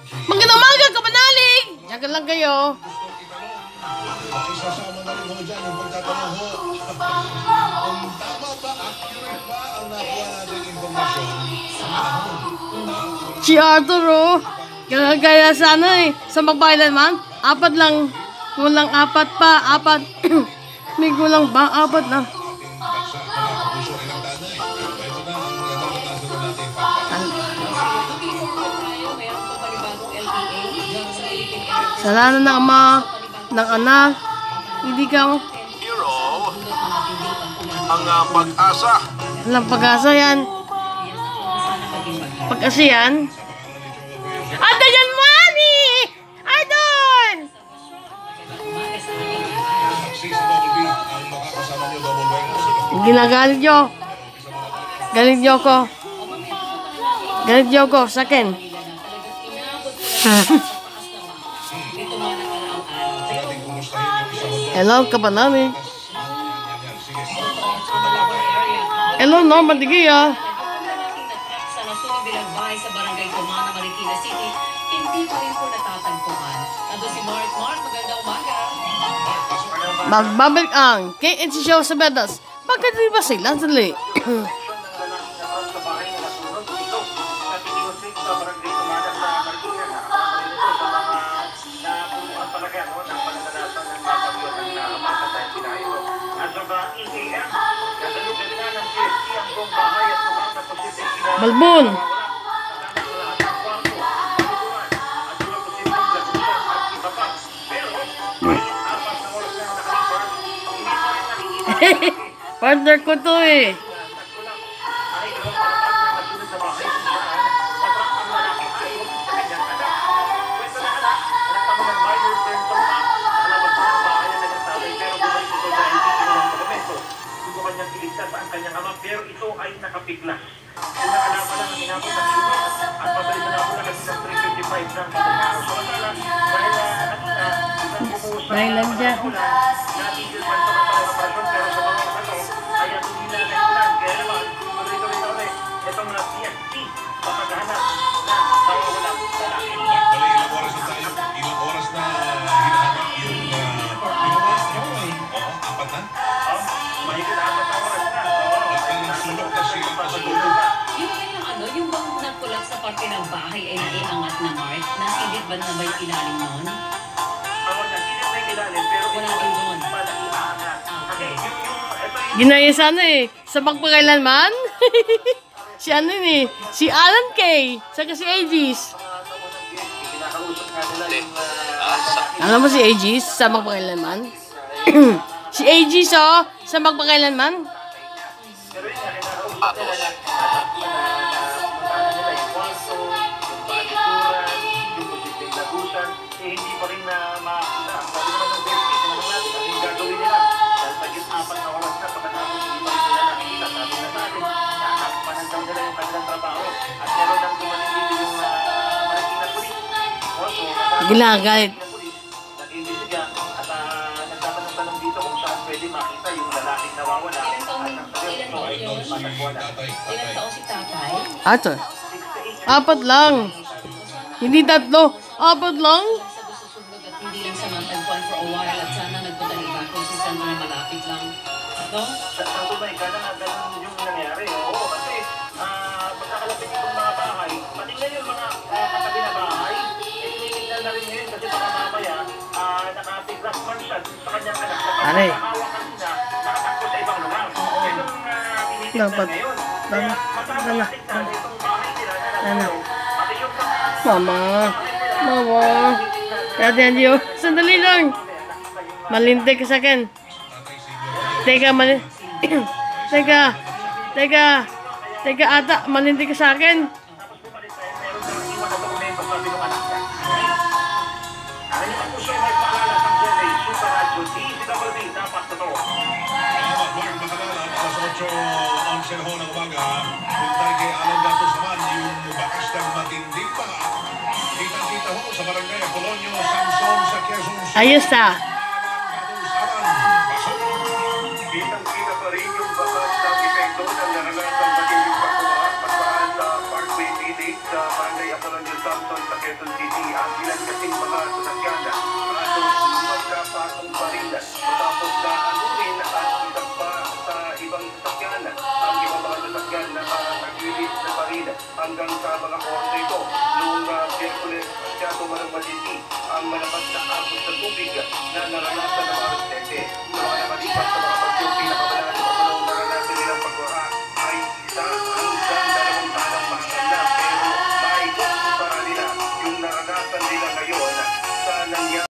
Magandang umaga, kabanalig! Diyan lang kayo. Isasama na rin ho dyan yung pagtatanong ho. Kung tama ba, accurate ba ang nakuha natin informasyon sa panahon? Si Arthur, oh. Kaya sana eh. Sa magbayalan man, 4 lang. Kulang 4 pa, 4. May kulang ba? 4 na. Salamat ng ama, ng anak. Hindi ka mo. Hero, ang pag-asa. Walang pag-asa yan. Pag-asa yan. Ado yan, Mami! Adon! Ginagalit nyo. Galit nyo ko. Galit nyo ko sa akin. Hello, kabanami. Hello, Norman Digia. Sa nasubilang bahay sa Barangay Tumana, Marikina City, hindi pa rin po natatagpuan. Nandun si Mark. Mark, magandang umaga. Magbabalik ang KNC Show sa Bedas. Bakit di ba sila sali? Balbon. Partner ko to eh. Ang kanyang ama, pero ito ay nakapiglas. Kung nakalaman lang ang inabot ng unit at pabalik na ako lang ng 355 ng pagkakaroon. So, dahil isang bumusa natigil man sa mga operasyon, pero sa mga ano, ay tumila na yung plan. Kaya naman, tuloy-tuloy ulit itong PSP sa paghahanap na nawawalang lalaki. Bali, ilang oras na tayo? Ilang oras na hinahanap yung apat na? Mahigit 4 na oras na. Sulok na sila pa sa lulo. Yung bang nagkulat sa parte ng bahay ay naiangat na Mark? Nasilip ba na ba yung ilalim nun? Nasilip na yung ilalim, pero Wala din doon. Okay. Ginaya sana eh. Sa magpakailanman. Si ano eh. Si Alan Kay. Saka si Aegis. Alam mo si Aegis sa magpakailanman? Si Aegis oh. Sa magpakailanman. Hindi pa rin na makakita. Sabi naman ng basic, naman natin, ano yung gagawin nila? Dahil pagit 4 na oras na, pagkatapos hindi pa rin nila nakikita. Sabi na sa atin, nakakapanan daw nila yung kanilang trabaho. At meron nang dumating dito yung Marikina Police. Also, Ginagalit. nag-imbestiga at nagtatanong dito kung saan pwede makita yung lalaking nawawala. At ang sabi ko, ay matagpuan na. Ilang taon si tatay? Ato. 4 lang. Hindi 3. 4 lang. Sa gusto sunog at hindi lang sa matagpuan for a while at sana nagpadali ba kung si Sandra na malapit lang. No? Sa tunay ka na ganun yung nangyari. Oo, kasi pagkakalapit itong mga bahay, patingnan yung mga katabi na bahay, tinitignan na rin ngayon kasi baka mamaya nakapiglas man siya sa kanyang anak. Aray. Nakahawakan sila, nakatakbo sa ibang lugar. Yan ang tinitignan Dapat. ngayon. Dala. Dala. Itong bahay nila na Dala. pati yung Mama. Mama. Dati Anjo. Sandali lang. Malintik ka sa akin. Teka, Teka ata. Malintik ka sa akin. tapos bumalik tayo, meron na iwan na dokumento sabi ng anak niya. Ang po siya may paalala sa Jenny, Super Radio, DZWB, dapat totoo. Salamat, Mark Makalala. Alas 8:11 na ho ng umaga. Kung tayo kay Alan Gatos naman, yung bakas ng matindi pa. Kitang-kita ho sa barangay Apolonio, Samson, sa Quezon City. Ayos ah. Kitang-kita pa rin yung bakas ng epekto ng naranasang magiging pagkuhaan sa Parkway Village sa barangay Apolonio. Barangay Samson sa Quezon City. Ang ilan kasing mga sasakyan halos magkapatong baril matapos na anuhin at isang pa sa ibang sasakyan. Ang ibang mga sasakyan na naglilis na baril hanggang sa mga oras na ito. Noong Miyerkules, Masyado Maliti ang malakas na agos sa tubig na naranasan ng mga residente. Sa mga nakalipas sa mga bagyo, pinakamalala o naranasan